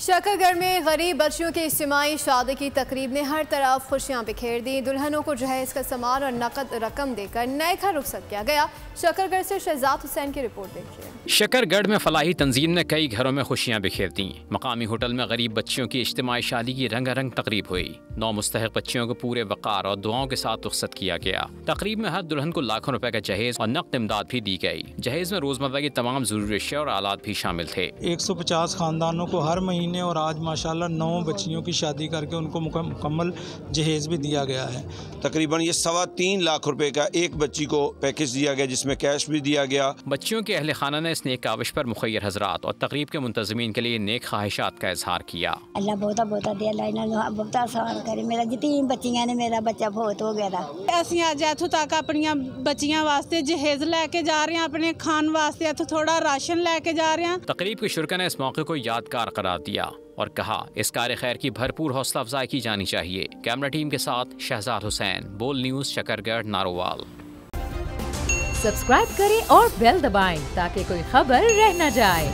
शकरगढ़ में गरीब बच्चियों की इज्तिमाई शादी की तकरीब ने हर तरफ खुशियां बिखेर दी। दुल्हनों को जहेज का सामान और नकद रकम देकर नए घर रुखसत किया गया। शकरगढ़ से शहजाद हुसैन की रिपोर्ट देखिए। शकरगढ़ में फलाही तंजीम ने कई घरों में खुशियां बिखेर दी। मकामी होटल में गरीब बच्चियों की इज्तिमाई शादी की रंगारंग तकरीब हुई। 9 मुस्तहिक बच्चियों को पूरे वक़ार और दुआओं के साथ रुखसत किया गया। तकरीब में हर दुल्हन को लाखों रुपए का जहेज और नकद इमदाद भी दी गई। जहेज में रोजमर्रा की तमाम जरूरी अशिया और आलात भी शामिल थे। 150 खानदानों को हर महीने और आज माशाल्लाह 9 बच्चियों की शादी करके उनको मुकम्मल जहेज भी दिया गया है। तकरीबन ये 3.25 लाख रुपए का एक बच्ची को पैकेज दिया गया, जिसमें कैश भी दिया गया। बच्चियों के अहले खाना ने इस नेक काविश पर मुखय्यर हजरात और तकरीब के मुंतज़मीन के लिए नेक ख्वाहिशात का इजहार किया। अल्लाह बहुत दे, अल्लाह बहुत आसान करे। मेरा जी 3 बच्चियां ने, मेरा बच्चा बहुत हो गया था। ਅਸੀਂ ਅੱਜ ਇੱਥੋਂ ਤੱਕ ਆਪਣੀਆਂ ਬੱਚੀਆਂ ਵਾਸਤੇ ਜਹੇਜ਼ ਲੈ ਕੇ ਜਾ ਰਹੇ ਹਾਂ, ਆਪਣੇ ਖਾਣ ਵਾਸਤੇ ਇੱਥੋਂ ਥੋੜਾ राशन ਲੈ ਕੇ जा रहे हैं। तकरीब के शुरका ने इस मौके को यादगार करार दिया और कहा इस कार्य खैर की भरपूर हौसला अफजाई की जानी चाहिए। कैमरा टीम के साथ शहजाद हुसैन, बोल न्यूज़, शकरगढ़, नारोवाल। सब्सक्राइब करें और बेल दबाएं ताकि कोई खबर रह न जाए।